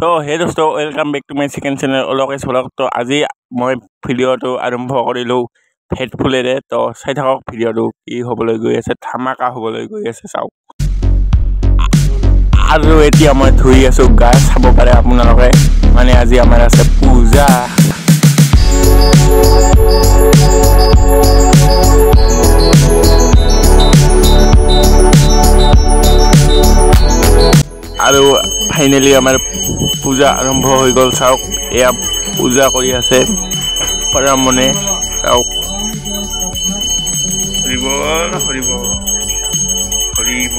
তো hey দোস্ত welcome back to my second channel Alokesh blog. তো আজি মই ভিডিঅ'টো আৰম্ভ কৰিলোঁ হেডফুলেৰে। তো চাই থাকক ভিডিঅ'টো কি হ'বলৈ গৈ আছে, ধামাকা হ'বলৈ গৈ আছে চাওক। আৰু এতিয়া মই ধুই আছোঁ গা, চাব পাৰে আপোনালোকে। মানে আজি আমাৰ আছে পূজা। আৰু ফাইনেলি আমাৰ পূজা আৰম্ভ হৈ গ'ল চাওক। এয়া পূজা কৰি আছে পৰমনে চাওক। হৰিব হৰিব হৰিব।